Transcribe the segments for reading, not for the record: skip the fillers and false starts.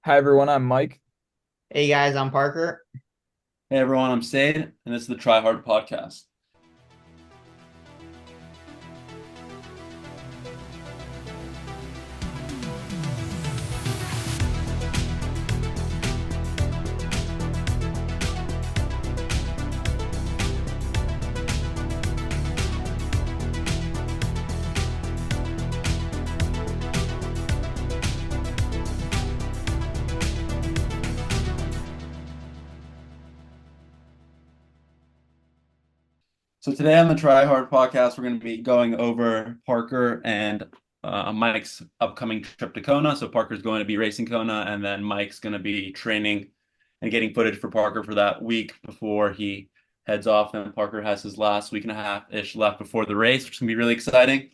Hi everyone, I'm Mike. Hey guys, I'm Parker. Hey everyone, I'm Seid, and this is the Try Hard podcast. So today on the Try Hard podcast, we're going to be going over Parker and Mike's upcoming trip to Kona. So Parker's going to be racing Kona, and then Mike's going to be training and getting footage for Parker for that week before he heads off. And Parker has his last week and a half-ish left before the race, which is going to be really exciting.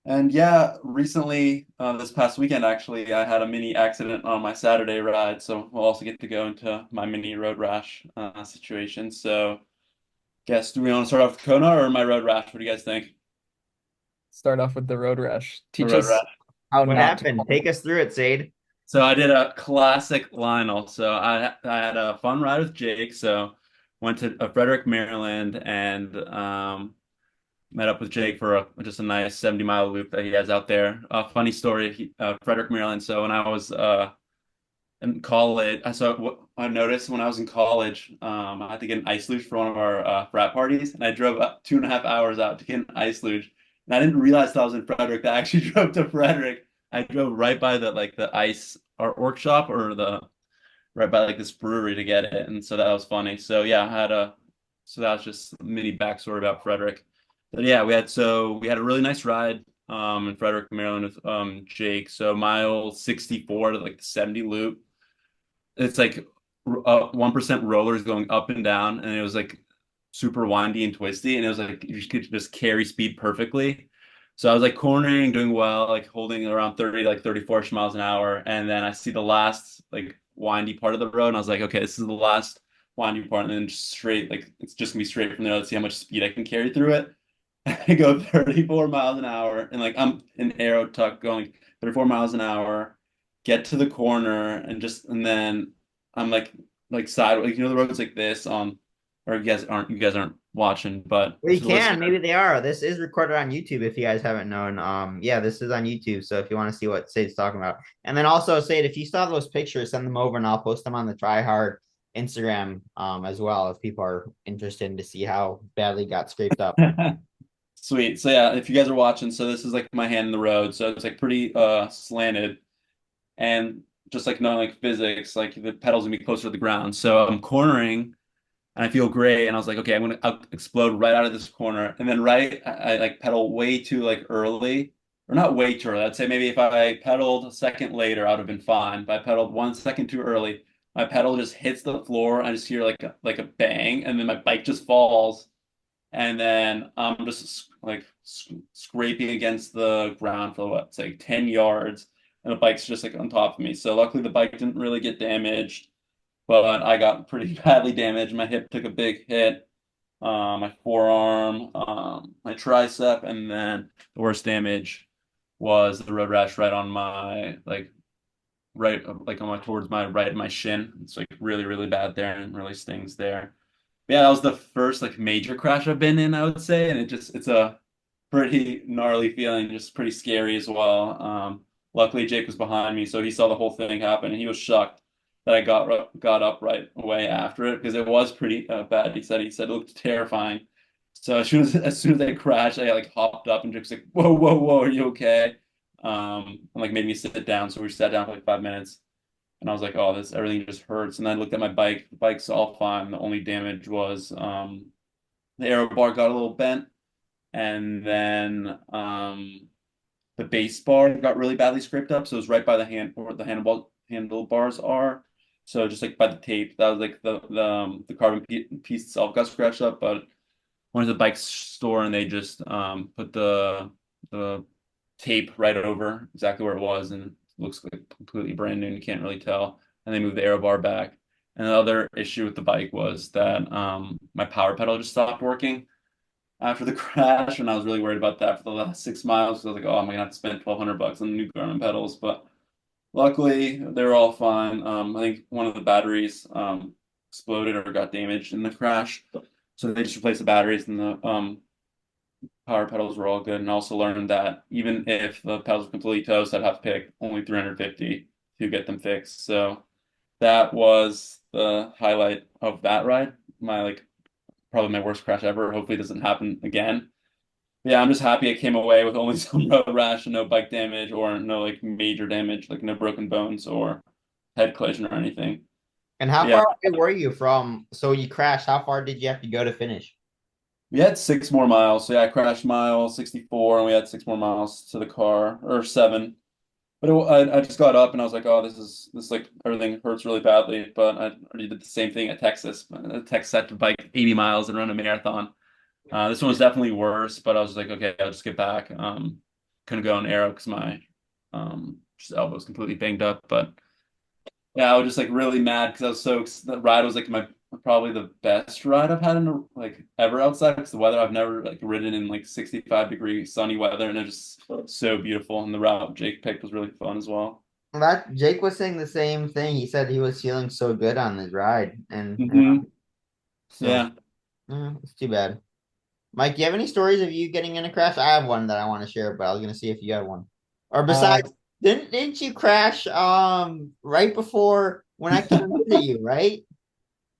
And yeah, recently, this past weekend, actually, I had a mini accident on my Saturday ride. So we'll also get to go into my mini road rash situation. So, guess, do we want to start off with Kona or my road rash? What do you guys think? Start off with the road rash. The Teach road us rash. how What not to happened? fall. Take us through it, Seid. So I did a classic Lionel. So I had a fun ride with Jake. So went to Frederick, Maryland, and met up with Jake for just a nice 70-mile loop that he has out there. Funny story, Frederick, Maryland. So when I was in college, what I noticed when I was in college, I had to get an ice luge for one of our frat parties, and I drove up 2.5 hours out to get an ice luge. And I didn't realize that I was in Frederick. I actually drove to Frederick. I drove right by the ice art workshop or the right by like this brewery to get it, and so that was funny. So yeah, so that was just a mini backstory about Frederick. But yeah, we had a really nice ride in Frederick, Maryland with Jake. So mile 64 to like the 70 loop. It's like 1% rollers going up and down, and it was like super windy and twisty, and it was like you could just carry speed perfectly. So I was like cornering, doing well, like holding around 30, like 34 miles an hour, and then I see the last like windy part of the road, and I was like, okay, this is the last windy part, and then just straight, like it's just gonna be straight from there. Let's see how much speed I can carry through it. I go 34 miles an hour, and like I'm in aero tuck going 34 miles an hour, get to the corner, and then I'm like sideways. The road's like this or you guys aren't watching, but We for the can. listener, Maybe they are. This is recorded on YouTube if you guys haven't known. Yeah, this is on YouTube. So if you want to see what Said's talking about. And then also Said, if you still have those pictures, send them over and I'll post them on the Try Hard Instagram as well if people are interested to see how badly it got scraped up. sweet. So yeah, if you guys are watching, so this is like my hand in the road, so it's like pretty slanted, and just like knowing like physics, like the pedals gonna be closer to the ground. So I'm cornering and I feel great. And I was like, okay, I'll explode right out of this corner. And then I like pedal way too like early, or not way too early. I'd say maybe if I pedaled a second later, I would have been fine. But I pedaled 1 second too early. My pedal just hits the floor. I just hear like a bang, and then my bike just falls. And then I'm just like scraping against the ground for what, it's like 10 yards, and the bike's just like on top of me. So luckily the bike didn't really get damaged, but I got pretty badly damaged. My hip took a big hit, my forearm, my tricep, and then the worst damage was the road rash right on my right like on my towards my right of my shin. It's like really really bad there and really stings there. But yeah, that was the first like major crash I've been in, I would say, and it's a pretty gnarly feeling, just pretty scary as well. Luckily Jake was behind me, so he saw the whole thing happen, and he was shocked that I got up right away after it because it was pretty bad. He said it looked terrifying. So as soon as I crashed, I like hopped up, and Jake's like, "Whoa, whoa, whoa, are you okay?" And like made me sit down. So we sat down for like 5 minutes, and I was like, "Oh, this everything just hurts." And then I looked at my bike. The bike's all fine. The only damage was the aero bar got a little bent, and then the base bar got really badly scraped up. So it was right by the hand where the handlebars are. So just like by the tape, that was like the carbon piece itself got scratched up. But went to the bike store, and they just put the tape right over exactly where it was, and it looks like completely brand new. You can't really tell. And they moved the aero bar back. And the other issue with the bike was that my power pedal just stopped working after the crash, and I was really worried about that for the last 6 miles. So I was like, oh, I'm gonna have to spend $1,200 on the new Garmin pedals. But Luckily, they were all fine. I think one of the batteries exploded or got damaged in the crash, so they just replaced the batteries, and the power pedals were all good. And also learned that even if the pedals were completely toast, I'd have to pay like only 350 to get them fixed. So that was the highlight of that ride. My like probably my worst crash ever. Hopefully, it doesn't happen again. Yeah, I'm just happy I came away with only some road rash and no bike damage or no like major damage, like no broken bones or head collision or anything. And how Yeah, far away were you from? So you crashed. How far did you have to go to finish? we had 6 more miles. So yeah, I crashed mile 64 and we had 6 more miles to the car or seven. But I just got up and I was like, oh, this like everything hurts really badly. But I already did the same thing at Texas. Texas had to bike 80 miles and run a marathon. This one was definitely worse, but I was like, okay, I'll just get back. Couldn't go on aero because my just elbow was completely banged up. But yeah, I was just like really mad because I was the ride was like my probably the best ride I've had in like ever outside because the weather I've never like ridden in like 65-degree sunny weather and it was just so beautiful. And the route Jake picked was really fun as well. That Jake was saying the same thing. He said he was feeling so good on the ride, and so Yeah. it's too bad. Mike, do you have any stories of you getting in a crash? I have one that I want to share, but I was gonna see if you had one. Or Uh, besides, didn't you crash right before when I came to visit you, right?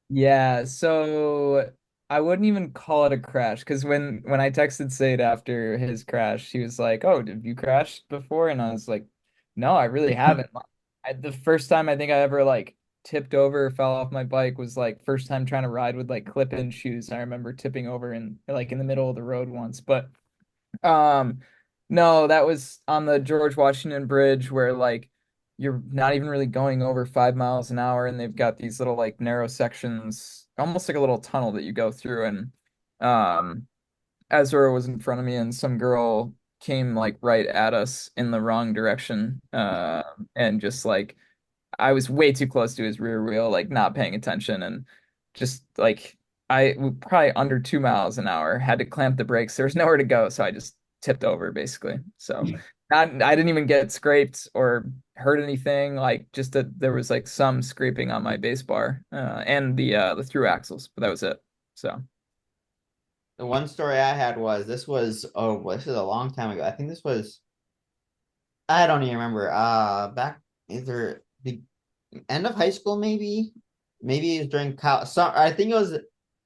yeah, so I wouldn't even call it a crash because when I texted Seid after his crash, he was like, "Oh, did you crash before?" And I was like, "No, I really haven't." The first time I think I ever like tipped over, fell off my bike was like first time trying to ride with like clip-in shoes. I remember tipping over in like in the middle of the road once, but Um, no, that was on the George Washington Bridge where like you're not even really going over 5 miles an hour, and they've got these little like narrow sections, almost like a little tunnel that you go through. And um, Ezra was in front of me, and some girl came like right at us in the wrong direction, and just like I was way too close to his rear wheel, like not paying attention, and just like probably under 2 miles an hour, had to clamp the brakes. There was nowhere to go, so I just tipped over basically. So I didn't even get scraped or hurt anything. Like just that there was like some scraping on my base bar and the through axles, but that was it. So The one story I had was this is a long time ago. I think this was I don't even remember. Back either the end of high school, maybe. Maybe it was during college. I think it was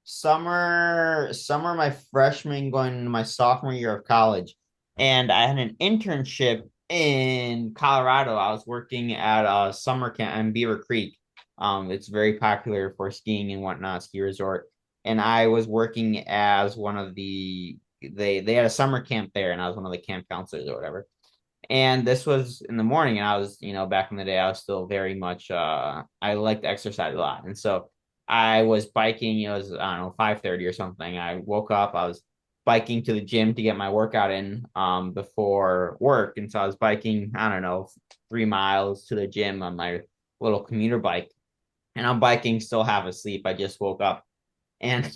summer my freshman going into my sophomore year of college. And I had an internship in Colorado. I was working at a summer camp in Beaver Creek. It's very popular for skiing and whatnot, ski resort. And I was working as one of they had a summer camp there, and I was one of the camp counselors or whatever. And this was in the morning, and I was, back in the day, I was still very much I liked to exercise a lot. And so I was biking, it was, I don't know, 5:30 or something. I woke up, I was biking to the gym to get my workout in before work. And so I was biking, I don't know, 3 miles to the gym on my little commuter bike. And I'm biking still half asleep. I just woke up and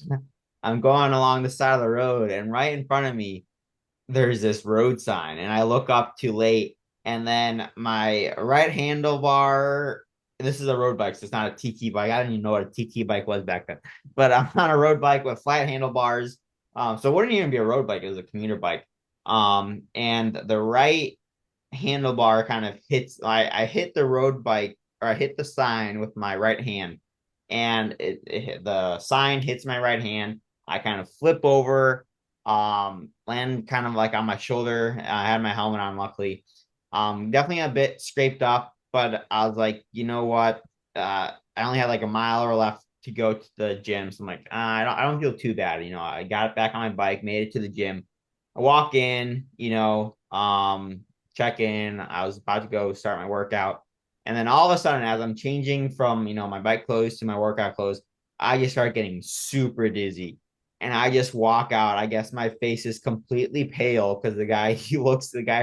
I'm going along the side of the road, and right in front of me there's this road sign, and I look up too late, and then my right handlebar. This is a road bike, so it's not a TT bike. I didn't even know what a TT bike was back then, but I'm on a road bike with flat handlebars. So it wouldn't even be a road bike; it was a commuter bike. And the right handlebar kind of hits. I hit the road bike, or I hit the sign with my right hand, and the sign hits my right hand. I kind of flip over, land kind of like on my shoulder. I had my helmet on, luckily. Definitely a bit scraped up, but I was like, you know what? I only had like a mile or left to go to the gym, so I'm like, I don't feel too bad. I got it back on my bike, made it to the gym. I walk in, check in. I was about to go start my workout. And then all of a sudden, as I'm changing from, my bike clothes to my workout clothes, I just start getting super dizzy. And I just walk out. I guess my face is completely pale because the guy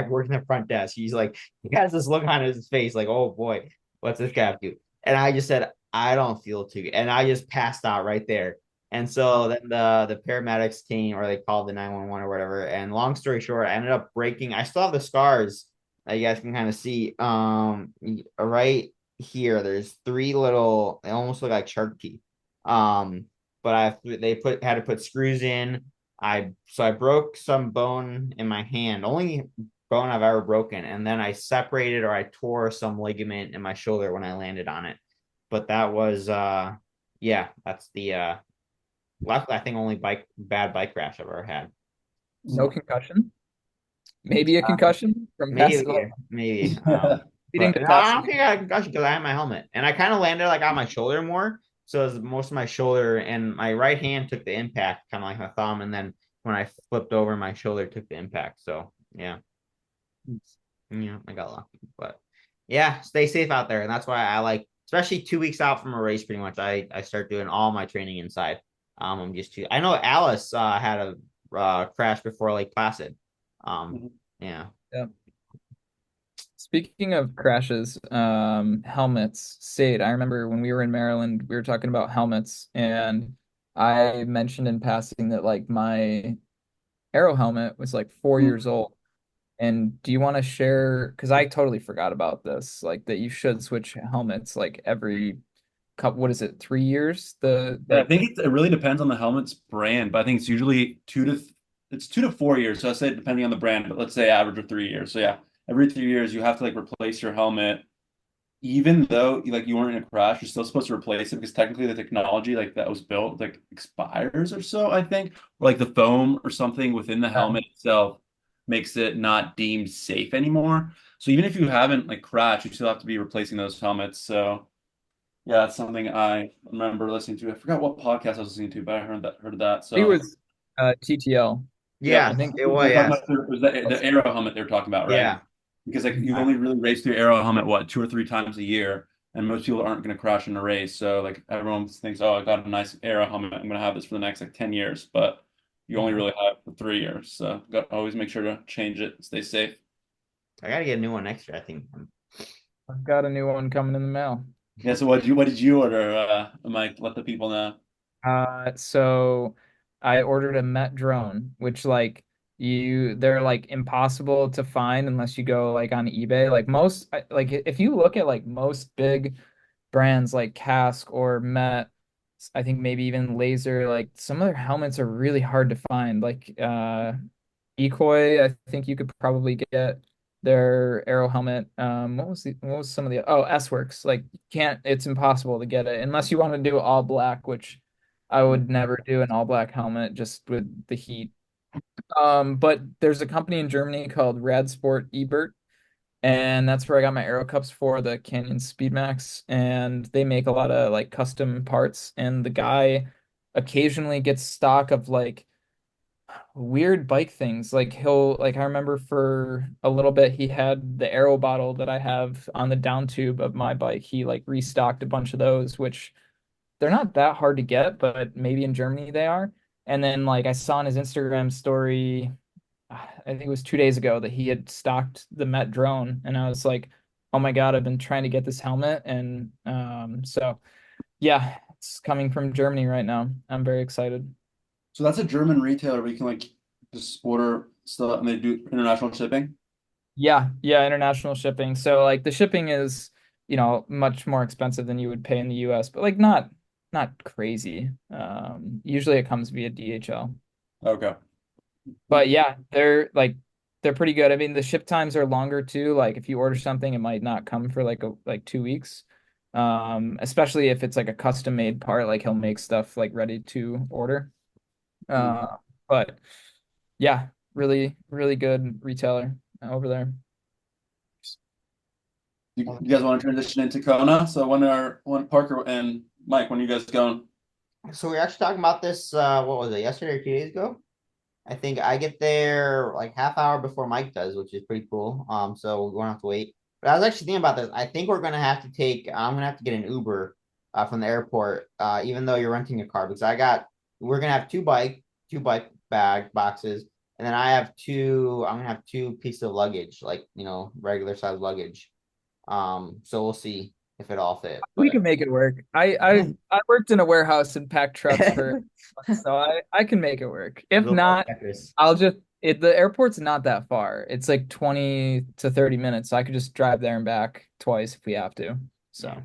working the front desk. He's like, he has this look on his face like, oh boy, what's this guy up to? And I just said, I don't feel too good. And I just passed out right there. And so then the paramedics came, or they called the 911 or whatever. And long story short, I ended up breaking. I still have the scars You guys can kind of see right here. There's three little. They almost look like shark teeth. Um, but they had to put screws in. I broke some bone in my hand. Only bone I've ever broken, and then I separated or I tore some ligament in my shoulder when I landed on it. But that was yeah, that's the luckily I think only bad bike crash I've ever had. No concussion? Maybe a concussion from passing like Maybe. speeding But to no, I pass. don't think I had a concussion because I had my helmet, and I kind of landed like on my shoulder more. So it was most of my shoulder, and my right hand took the impact, kind of like my thumb, and then when I flipped over, my shoulder took the impact. So yeah, yeah, I got lucky. But yeah, stay safe out there, and that's why I like, especially 2 weeks out from a race. Pretty much, I start doing all my training inside. I'm just too. I know Alice had a crash before Lake Placid. Um, yeah. Yeah. Speaking of crashes, helmets, Seid, I remember when we were in Maryland, we were talking about helmets, and I mentioned in passing that like my Arrow helmet was like 4 years old. And do you want to share? Because I totally forgot about this, like that you should switch helmets like every couple, what is it, 3 years? The Yeah, I like, think it really depends on the helmet's brand, but I think it's usually it's 2 to 4 years. So I say depending on the brand, but let's say average of 3 years. So yeah, every 3 years you have to like replace your helmet, even though like you weren't in a crash, you're still supposed to replace it because technically the technology like that was built like expires or so, I think. Or like the foam or something within the uh, helmet itself makes it not deemed safe anymore. So even if you haven't like crashed, you still have to be replacing those helmets. So yeah, that's something I remember listening to. I forgot what podcast I was listening to, but I heard that. it So was TTL. yep, I Yes, think. it was. they're talking Yes. about it was the Arrow helmet they were talking about, right? Yeah. Because like you only really race through Arrow helmet what 2 or 3 times a year, and most people aren't going to crash in a race. So like everyone thinks, oh, I got a nice Arrow helmet. I'm going to have this for the next like 10 years, but you only really have it for 3 years. So got always make sure to change it, stay safe. I gotta get a new one next year, I think. I've got a new one coming in the mail. Yeah. So what did you order, Mike? Let the people know. So I ordered a Met drone, which like they're like impossible to find unless you go like on eBay. Like most, like if you look at like most big brands like Cask or Met, I think maybe even Laser, like some of their helmets are really hard to find. Like Decoy, I think you could probably get their Arrow helmet. What was some of the S Works? Like you can't, it's impossible to get it unless you want to do all black, which I would never do an all black helmet just with the heat. But there's a company in Germany called Radsport Ebert, and that's where I got my Aero Cups for the Canyon Speedmax, and they make a lot of like custom parts, and the guy occasionally gets stock of like weird bike things. Like he'll like I remember for a little bit he had the arrow bottle that I have on the down tube of my bike. He like restocked a bunch of those, which they're not that hard to get, but maybe in Germany they are. And then like I saw on his Instagram story, I think it was 2 days ago that he had stocked the Met drone, and I was like, oh my God, I've been trying to get this helmet, and so yeah, it's coming from Germany right now. I'm very excited. So that's a German retailer where you can like just order stuff and they do international shipping. Yeah, yeah, international shipping. So like the shipping is, much more expensive than you would pay in the US, but like not crazy. Usually it comes via DHL. Okay. But yeah, they're pretty good. I mean, the ship times are longer too. Like if you order something, it might not come for like 2 weeks. Especially if it's like a custom made part, like he'll make stuff like ready to order. Uh, but yeah, really, really good retailer over there. You guys want to transition into Kona? So when Parker and Mike, when are you guys going? So we are actually talking about this, what was it, yesterday or 2 days ago? I think I get there like half hour before Mike does, which is pretty cool. So we won't have to wait. But I was actually thinking about this. I think I'm gonna have to get an Uber from the airport, even though you're renting a car, because we're gonna have two bike bag boxes, and then I'm gonna have two pieces of luggage, like, regular size luggage. So we'll see if it all fit. We But can make it work. I worked in a warehouse and packed trucks for months, so I can make it work. If little not, Tetris. I'll just The airport's not that far. It's like 20 to 30 minutes. So I could just drive there and back twice if we have to. Yeah, So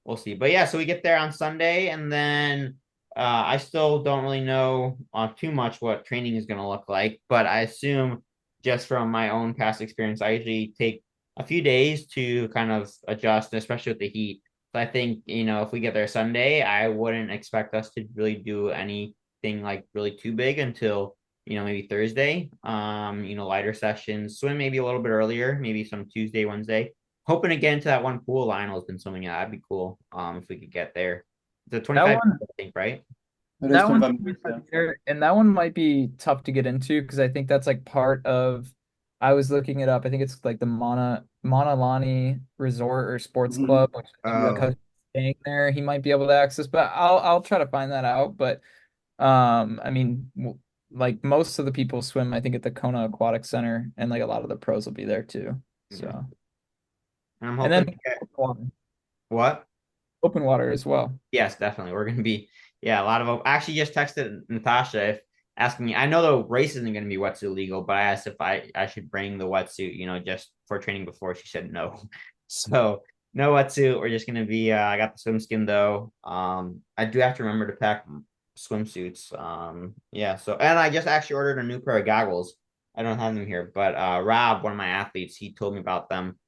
we'll see. But yeah, so we get there on Sunday, and then I still don't really know too much what training is going to look like, but I assume just from my own past experience, I usually take a few days to kind of adjust, especially with the heat. So I think, if we get there Sunday, I wouldn't expect us to really do anything like really too big until, maybe Thursday. Lighter sessions, swim maybe a little bit earlier, maybe some Tuesday, Wednesday. Hoping to get into that one pool Lionel's been swimming at. That'd be cool. If we could get there. The that 25, one I think, right? It is That one's 25 minutes. 25 Yeah. meter, and that one might be tough to get into because I think that's like part of. I was looking it up. I think it's like the Monalani Resort or Sports Mhm. Club, which I think the Oh, coach staying there, he might be able to access. But I'll try to find that out. But I mean, like most of the people swim, I think at the Kona Aquatic Center, and like a lot of the pros will be there too. yeah. So, And I'm and hoping then to get open water, what? open water as well. Yes, definitely. We're gonna be, yeah, a lot of. I actually just texted Natasha if asking me. I know the race isn't gonna be wetsuit legal, but I asked if I should bring the wetsuit, just for training before. She said no. So no wetsuit. We're just gonna be. I got the swim skin though. I do have to remember to pack swimsuits. Yeah. So and I just actually ordered a new pair of goggles. I don't have them here, but Rob, one of my athletes, he told me about them.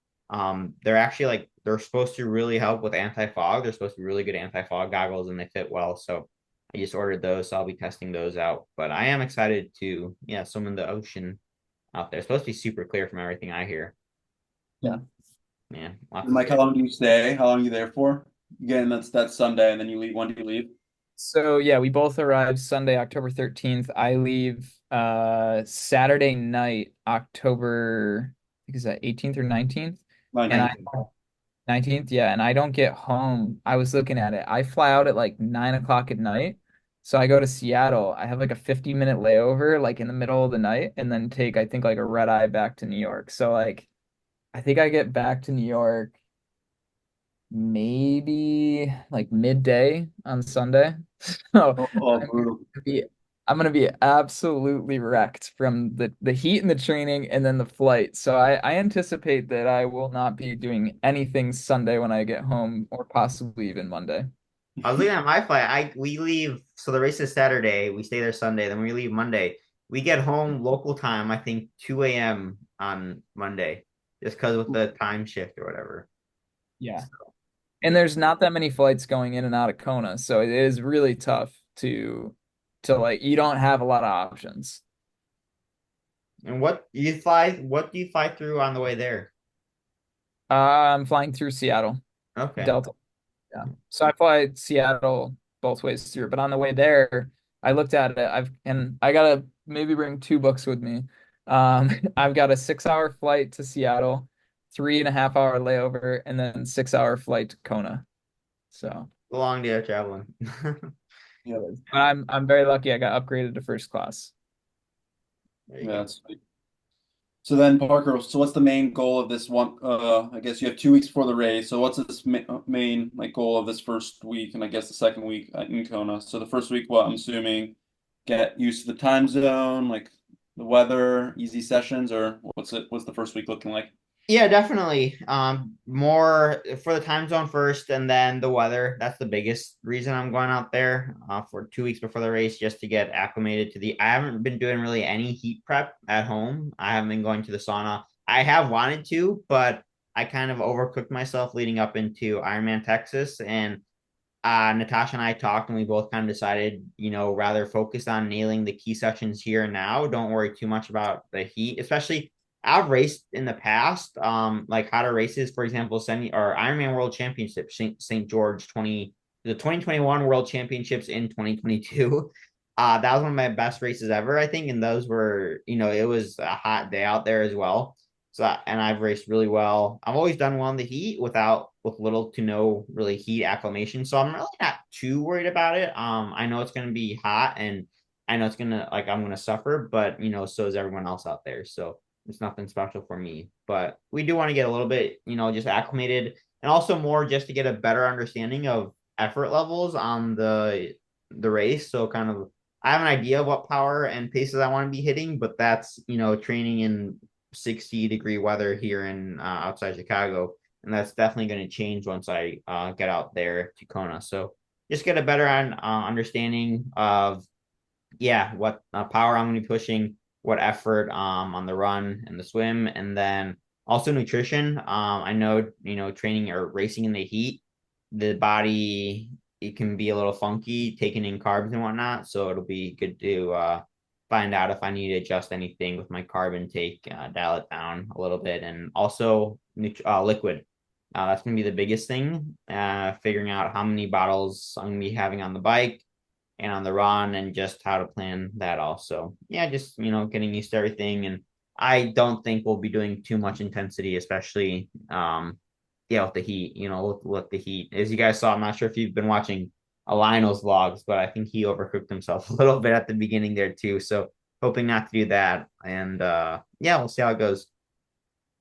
They're actually like they're supposed to really help with anti-fog. They're supposed to be really good anti-fog goggles and they fit well. So I just ordered those. So I'll be testing those out. But I am excited to, yeah, swim in the ocean out there. It's supposed to be super clear from everything I hear. Yeah. Man, lots And of like, how long do you stay? How long are you there for? Again, that's Sunday, and then you leave. When do you leave? So yeah, we both arrive Sunday, October 13th. I leave Saturday night, October, I think is that 18th or 19th? My And I 19th. 19th, yeah, and I don't get home. I was looking at it. I fly out at like 9 o'clock at night. So I go to Seattle. I have like a 50-minute layover like in the middle of the night and then take I think like a red eye back to New York. So like I think I get back to New York maybe like midday on Sunday. So Oh, I'm brutal. gonna be I'm gonna be absolutely wrecked from the heat and the training and then the flight. So I anticipate that I will not be doing anything Sunday when I get home or possibly even Monday. I was looking at my flight. We leave, so the race is Saturday. We stay there Sunday, then we leave Monday. We get home local time, I think 2 a.m. on Monday, just because with the time shift or whatever. Yeah. So, And yeah. there's not that many flights going in and out of Kona, so it is really tough to like you don't have a lot of options. And what do you fly through on the way there? I'm flying through Seattle, Okay. Delta. Yeah. So I fly Seattle both ways through, but on the way there, I looked at it. I gotta maybe bring two books with me. I've got a 6 hour flight to Seattle, 3.5 hour layover, and then 6 hour flight to Kona. So A long day of traveling. yeah, but I'm very lucky I got upgraded to first class. There you Yeah, go. that's so then Parker. So what's the main goal of this one? I guess you have 2 weeks before the race. So what's this main like goal of this first week, and I guess the second week in Kona? So the first week, what I'm assuming, get used to the time zone, like the weather, easy sessions, or What's the first week looking like? Yeah, definitely. More for the time zone first, and then the weather. That's the biggest reason I'm going out there for 2 weeks before the race, just to get acclimated to the. I haven't been doing really any heat prep at home. I haven't been going to the sauna. I have wanted to, but I kind of overcooked myself leading up into Ironman Texas, and Natasha and I talked, and we both kind of decided, rather focus on nailing the key sections here and now. Don't worry too much about the heat, especially. I've raced in the past, like hotter races, for example, or Ironman World Championships, St. George the 2021 World Championships in 2022. That was one of my best races ever, I think, and those were, it was a hot day out there as well. So, and I've raced really well. I've always done well in the heat with little to no really heat acclimation. So I'm really not too worried about it. I know it's going to be hot and I know it's going to like, I'm going to suffer, but so is everyone else out there. So it's nothing special for me, but we do want to get a little bit, just acclimated and also more just to get a better understanding of effort levels on the race. So kind of I have an idea of what power and paces I want to be hitting, but that's, training in 60-degree weather here in outside Chicago. And that's definitely going to change once I get out there to Kona. So just get a better understanding of, yeah, what power I'm going to be pushing, what effort on the run and the swim, and then also nutrition. I know, training or racing in the heat, the body, it can be a little funky taking in carbs and whatnot. So it'll be good to find out if I need to adjust anything with my carb intake, dial it down a little bit, and also liquid. That's going to be the biggest thing. Figuring out how many bottles I'm going to be having on the bike and on the run and just how to plan that also. Yeah, just, getting used to everything. And I don't think we'll be doing too much intensity, especially, yeah, with the heat, with the heat. As you guys saw, I'm not sure if you've been watching Lionel's vlogs, but I think he overcooked himself a little bit at the beginning there too. So hoping not to do that. And yeah, we'll see how it goes.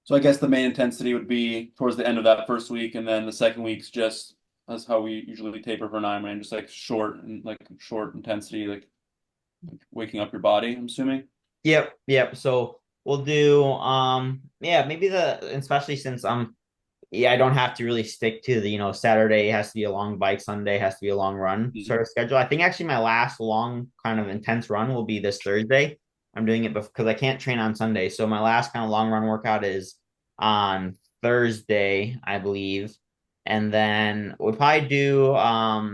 So I guess the main intensity would be towards the end of that first week, and then the second week's just that's how we usually taper for an Ironman, just like short intensity, like waking up your body, I'm assuming. Yep. So we'll do yeah, maybe especially since yeah, I don't have to really stick to the, Saturday has to be a long bike, Sunday has to be a long run Mhm. sort of schedule. I think actually my last long kind of intense run will be this Thursday. I'm doing it because I can't train on Sunday. So my last kind of long run workout is on Thursday, I believe. And then we'll probably do I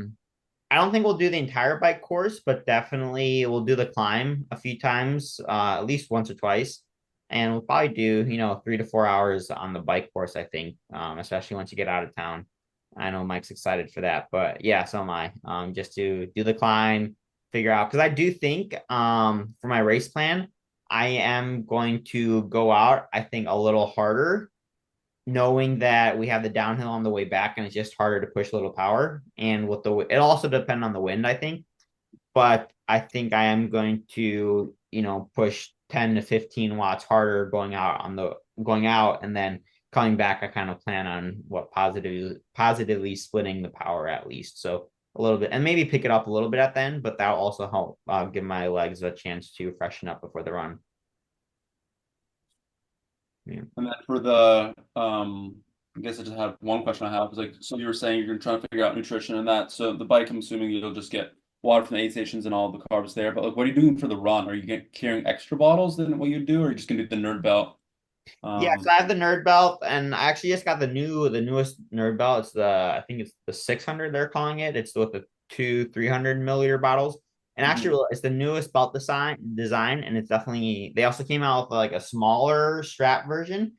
don't think we'll do the entire bike course, but definitely we'll do the climb a few times, at least once or twice. And we'll probably do, 3 to 4 hours on the bike course, I think, especially once you get out of town. I know Mike's excited for that, but yeah, so am I. Just to do the climb, figure out, because I do think for my race plan, I am going to go out, I think, a little harder knowing that we have the downhill on the way back and it's just harder to push a little power. And with it also depends on the wind, I think. But I think I am going to, push 10 to 15 watts harder going out and then coming back. I kind of plan on what positively splitting the power at least. So a little bit and maybe pick it up a little bit at the end, but that'll also help give my legs a chance to freshen up before the run. Yeah. And then for the I guess I just have one question I have is like, so you were saying you're trying to figure out nutrition and that. So the bike, I'm assuming you'll just get water from the aid stations and all the carbs there. But like, what are you doing for the run? Are you carrying extra bottles than what you do, or are you just gonna do the nerd belt? Yeah, so I have the nerd belt, and I actually just got the newest nerd belt. I think it's the 600 they're calling it. It's with the two 300 milliliter bottles, and Mhm. actually it's the newest belt design, and it's definitely they also came out with like a smaller strap version,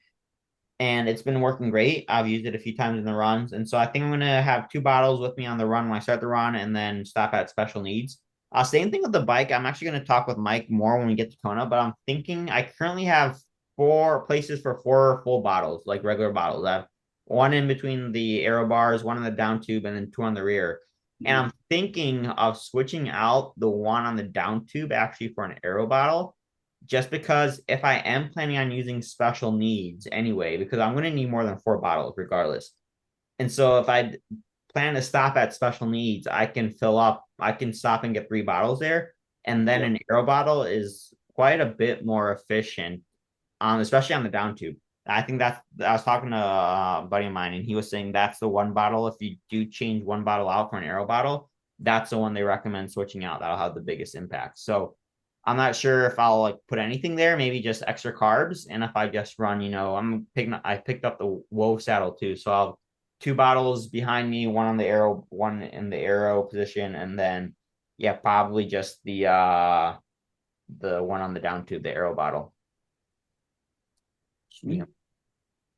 and it's been working great. I've used it a few times in the runs, and so I think I'm gonna have two bottles with me on the run when I start the run, and then stop at special needs. Same thing with the bike. I'm actually gonna talk with Mike more when we get to Kona, but I'm thinking I currently have four places for four full bottles, like regular bottles. I have one in between the aero bars, one in the down tube, and then two on the rear. And Mhm. I'm thinking of switching out the one on the down tube actually for an aero bottle just because if I am planning on using special needs anyway, because I'm going to need more than four bottles regardless. And so if I plan to stop at special needs, I can stop and get three bottles there. And then Yeah. an aero bottle is quite a bit more efficient, especially on the down tube. I think I was talking to a buddy of mine and he was saying that's the one bottle. If you do change one bottle out for an aero bottle, that's the one they recommend switching out. That'll have the biggest impact. So I'm not sure if I'll like put anything there, maybe just extra carbs. And if I just run, I picked up the Woe saddle too. So I'll have two bottles behind me, one in the aero position, and then yeah, probably just the one on the down tube, the aero bottle. Yeah. Sweet.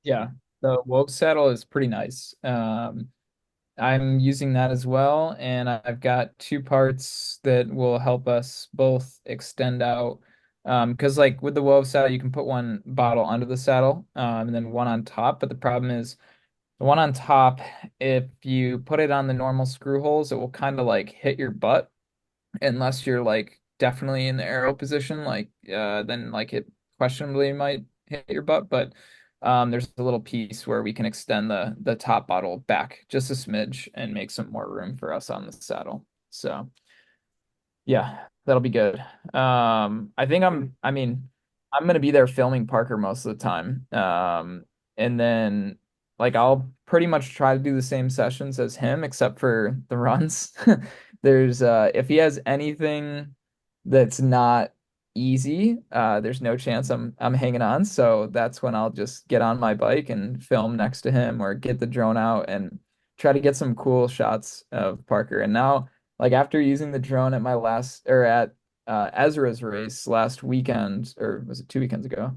Yeah, the Woke saddle is pretty nice. I'm using that as well, and I've got two parts that will help us both extend out. Because like with the Wove saddle, you can put one bottle under the saddle, and then one on top. But the problem is the one on top, if you put it on the normal screw holes, it will kind of like hit your butt unless you're like definitely in the arrow position, like then like it questionably might hit your butt. But there's a little piece where we can extend the top bottle back just a smidge and make some more room for us on the saddle. So Yeah, that'll be good. I mean, I'm gonna be there filming Parker most of the time. And then like I'll pretty much try to do the same sessions as him, except for the runs. There's if he has anything that's not easy, there's no chance I'm hanging on. So that's when I'll just get on my bike and film next to him or get the drone out and try to get some cool shots of Parker. And now like after using the drone at my last or at Ezra's race last weekend, or was it 2 weekends ago?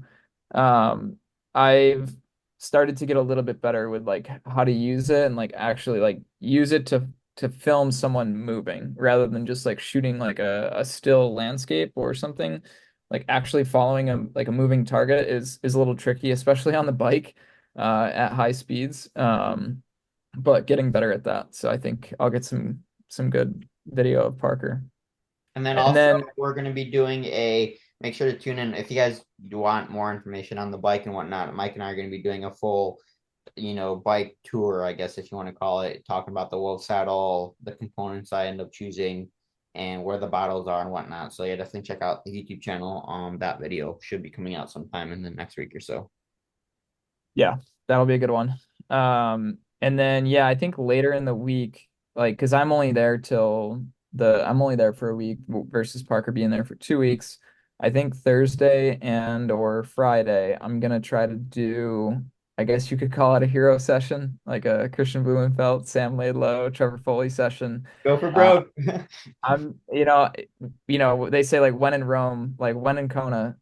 I've started to get a little bit better with like how to use it and like actually like use it to film someone moving rather than just like shooting like a still landscape or something. Like actually following a moving target is a little tricky, especially on the bike at high speeds. But getting better at that. So I think I'll get some good video of Parker. And then And also then we're going to be doing make sure to tune in if you guys want more information on the bike and whatnot. Mike and I are going to be doing a full, bike tour, I guess if you want to call it, talking about the wolf saddle, the components I end up choosing, and where the bottles are and whatnot. So yeah, definitely check out the YouTube channel. That video should be coming out sometime in the next week or so. yeah, that'll be a good one. And then yeah, I think later in the week, like because I'm only there for a week versus Parker being there for 2 weeks. I think Thursday and or Friday, I'm gonna try to do, I guess you could call it a hero session, like a Christian Blumenfeld, Sam Laidlow, Trevor Foley session. Go for Uh, broke. they say like when in Rome, like when in Kona.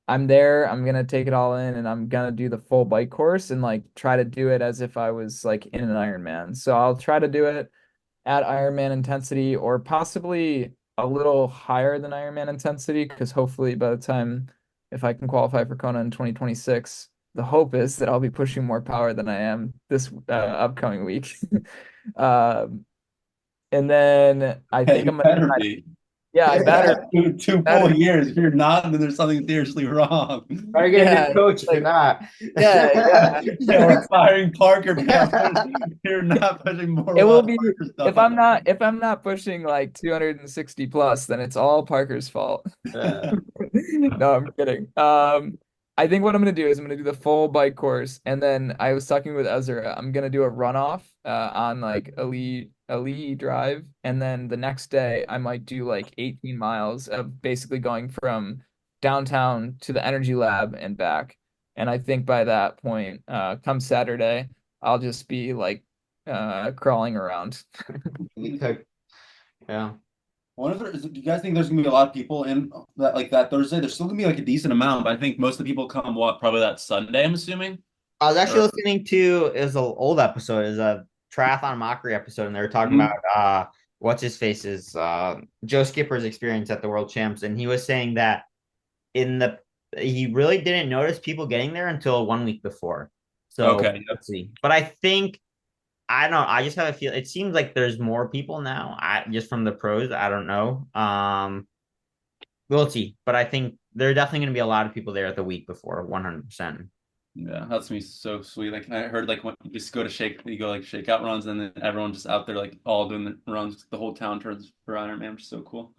I'm there, I'm gonna take it all in and I'm gonna do the full bike course and like try to do it as if I was like in an Ironman. So I'll try to do it at Ironman intensity or possibly a little higher than Ironman intensity because hopefully by the time if I can qualify for Kona in 2026, the hope is that I'll be pushing more power than I am this upcoming week. Um, and then I Yeah, think you I'm gonna better try, be. yeah, I better Two full better years. If you're not, then there's something seriously wrong. Better get a good yeah, coach if you're like not. yeah. Yeah, we're firing Parker because you're not pushing more It will left be Parker stuff. if I'm not pushing like 260 plus, then it's all Parker's fault. Uh, No, I'm kidding. I think what I'm gonna do is I'm gonna do the full bike course, and then I was talking with Ezra. I'm gonna do a runoff on like Ali Drive, and then the next day I might do like 18 miles of basically going from downtown to the energy lab and back. And I think by that point, come Saturday, I'll just be like crawling around. we could, yeah. Do you guys think there's gonna be a lot of people in that Thursday? There's still gonna be like a decent amount, but I think most of the people come probably that Sunday, I'm assuming. I was actually Or listening to is an old episode, is a triathlon mockery episode, and they were talking about Mhm. what's his face's Joe Skipper's experience at the World Champs, and he was saying that in the he really didn't notice people getting there until 1 week before. So Okay. let's see. But I think I don't know. I just have a feel. It seems like there's more people now. I just from the pros. I don't know. We'll see. But I think there are definitely going to be a lot of people there at the week before. 100%. Yeah, that's gonna be so sweet. Like I heard like when you just go to you go like shakeout runs and then everyone just out there like all doing the runs. The whole town turns for Ironman, which is so cool.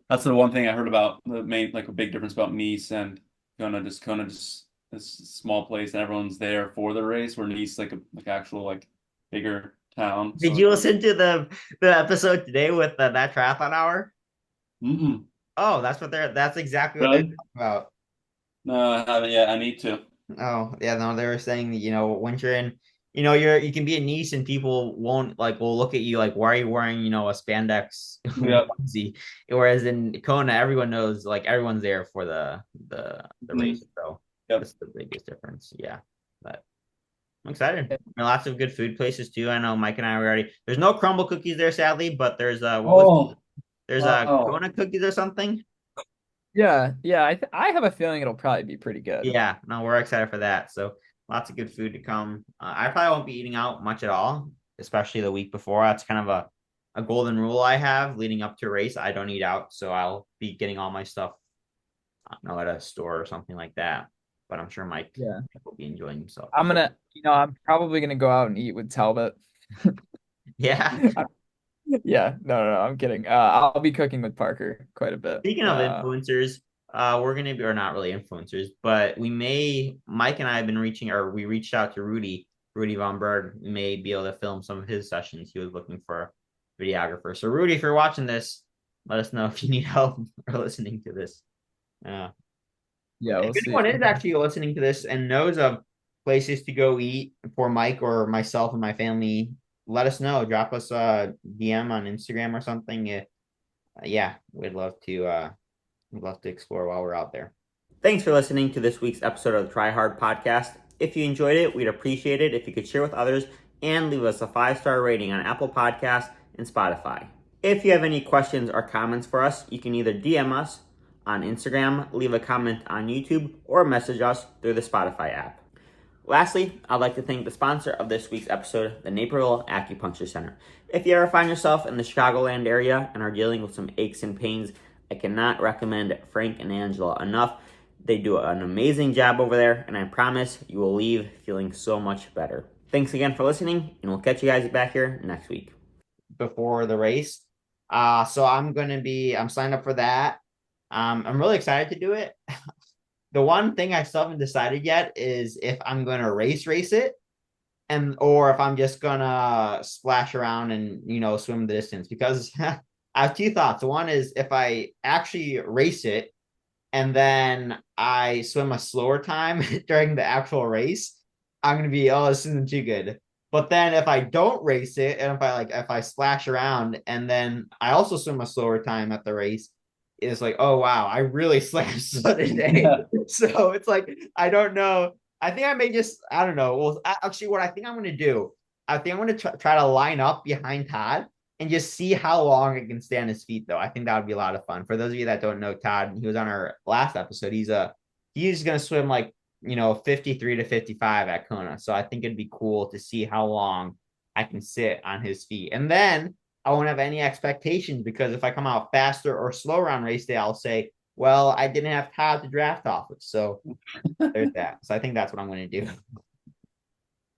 That's the one thing I heard about the main like a big difference about Nice and Kona just this small place and everyone's there for the race where Nice like a like actual like bigger town. Did So you listen to the episode today with that triathlon hour? mm-mm. Oh, that's exactly what they're Really? talking about. No, I haven't yet. I need to. Oh, yeah, no, they were saying that, once you're in, you can be in Nice and people won't like will look at you like, why are you wearing, a spandex Yeah. onesie? Whereas in Kona, everyone knows like everyone's there for the race. Mhm. So Yep. that's the biggest difference. Yeah. But I'm excited. And lots of good food places too. I know Mike and I were already there's no crumble cookies there, sadly, but there's what was Oh, there's wow. Kona cookies or something. Yeah, I have a feeling it'll probably be pretty good. Yeah, no, we're excited for that. So lots of good food to come. I probably won't be eating out much at all, especially the week before. That's kind of a golden rule I have leading up to a race. I don't eat out, so I'll be getting all my stuff, I don't know, at a store or something like that. But I'm sure Mike Yeah. will be enjoying himself. I'm probably gonna go out and eat with Talbot. Yeah, Yeah, no, I'm kidding. I'll be cooking with Parker quite a bit. Speaking of influencers, we're gonna be, or not really influencers, but Mike and I have been we reached out to Rudy Von Berg may be able to film some of his sessions. He was looking for a videographer. So Rudy, if you're watching this, let us know if you need help or listening to this. Yeah, If we'll see. anyone is actually listening to this and knows of places to go eat for Mike or myself and my family, let us know. Drop us a DM on Instagram or something. Yeah, we'd love to explore while we're out there. Thanks for listening to this week's episode of the Try Hard podcast. If you enjoyed it, we'd appreciate it if you could share with others and leave us a 5-star rating on Apple Podcasts and Spotify. If you have any questions or comments for us, you can either DM us on Instagram, leave a comment on YouTube, or message us through the Spotify app. Lastly, I'd like to thank the sponsor of this week's episode, the Naperville Acupuncture Center. If you ever find yourself in the Chicagoland area and are dealing with some aches and pains, I cannot recommend Frank and Angela enough. They do an amazing job over there, and I promise you will leave feeling so much better. Thanks again for listening, and we'll catch you guys back here next week. Before the race. So I'm signed up for that. I'm really excited to do it. The one thing I still haven't decided yet is if I'm going to race it or if I'm just gonna splash around and swim the distance, because I have two thoughts. One is if I actually race it and then I swim a slower time during the actual race, I'm gonna be, oh, this isn't too good. But then if I don't race it and if I splash around and then I also swim a slower time at the race, it's like, oh wow, I really slashed today. Yeah. So it's like, I don't know. I think I may just, I don't know. Well, actually, what I think I'm going to do, I think I'm going to try to line up behind Todd and just see how long I can stay on his feet, though. I think that would be a lot of fun. For those of you that don't know Todd, he was on our last episode. He's going to swim like, 53 to 55 at Kona. So I think it'd be cool to see how long I can sit on his feet. And then I won't have any expectations, because if I come out faster or slower on race day, I'll say, well, I didn't have Todd to draft off of. So there's that. So I think that's what I'm going to do.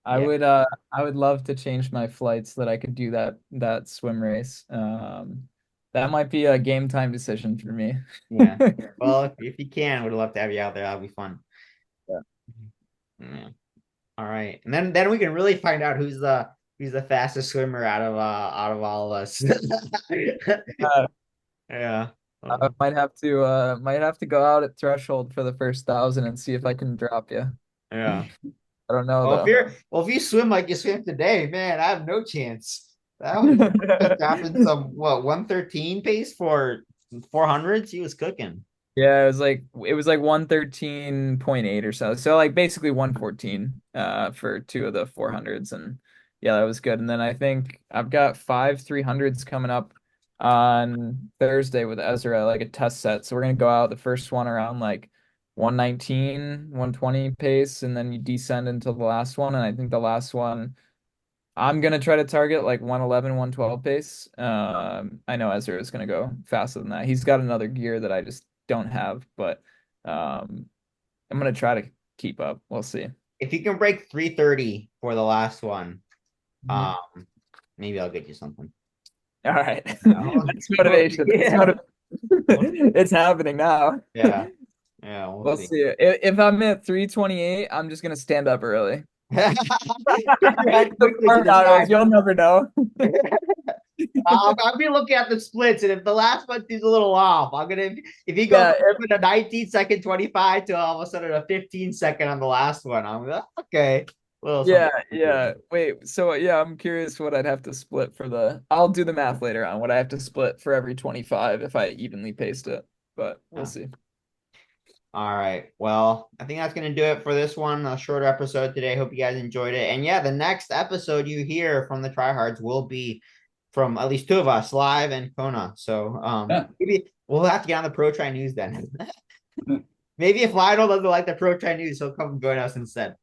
I would love to change my flight so that I could do that swim race. That might be a game time decision for me. Yeah. Well, if you can, we'd love to have you out there. That'll be fun. Yeah. All right. And then we can really find out who's the fastest swimmer out of all of us. Yeah. I might have to go out at threshold for the first 1,000 and see if I can drop you. Yeah. I don't know though. If you swim like you swim today, man, I have no chance. That was dropping some 113 pace for 400s. He was cooking. Yeah, it was like 113.8 or so. So like basically 114 for two of the 400s, and yeah, that was good. And then I think I've got 5 300s coming up on Thursday with Ezra, like a test set. So we're gonna go out the first one around like 119, 120 pace, and then you descend until the last one. And I think the last one I'm gonna try to target like 111, 112 pace. I know Ezra is gonna go faster than that. He's got another gear that I just don't have, but I'm gonna try to keep up. We'll see. If you can break 330 for the last one, Mm-hmm. maybe I'll get you something. All right. That's motivation. Yeah. It's happening now. Yeah. Yeah, we'll see. If I'm at 328, I'm just gonna stand up early. You'll never know. I'll be looking at the splits, and if the last one is a little off, if you go from a 19-second 25 to all of a sudden a 15-second on the last one, I'm like, okay. Yeah. Wait, so yeah, I'm curious what I'd have to split I'll do the math later on what I have to split for every 25 if I evenly paced it, but we'll see. All right. Well, I think that's going to do it for this one. A shorter episode today. Hope you guys enjoyed it. And yeah, the next episode you hear from the tryhards will be from at least two of us live in Kona. So maybe we'll have to get on the Pro Try News then. Maybe if Lionel doesn't like the Pro Try News, he'll come join us instead.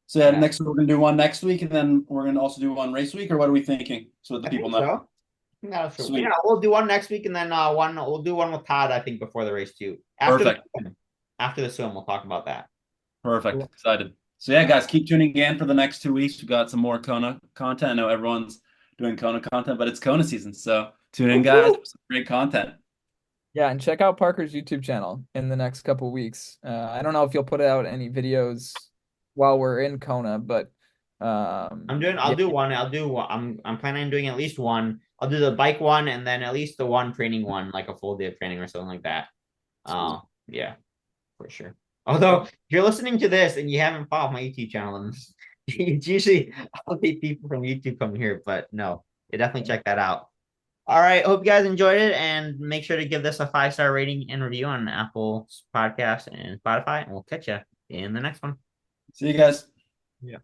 So yeah, next we're gonna do one next week, and then we're gonna also do one race week, or what are we thinking? So that the people know. No, sure. Yeah, we'll do one next week, and then we'll do one with Todd, I think, before the race too. After the swim, we'll talk about that. Perfect. Cool. Excited. So yeah, guys, keep tuning in for the next 2 weeks. We've got some more Kona content. I know everyone's doing Kona content, but it's Kona season, so tune in, guys, for some great content. Yeah, and check out Parker's YouTube channel in the next couple weeks. I don't know if you'll put out any videos while we're in Kona, but I'll yeah, do one. I'm planning on doing at least one. I'll do the bike one and then at least the one training one, like a full day of training or something like that. sweet. Yeah, for sure. Although Okay. if you're listening to this and you haven't followed my YouTube channel, then it's usually all the people from YouTube come here, but no, you definitely check that out. All right, hope you guys enjoyed it, and make sure to give this a 5-star rating and review on Apple Podcasts and Spotify, and we'll catch you in the next one. See you guys. Yeah.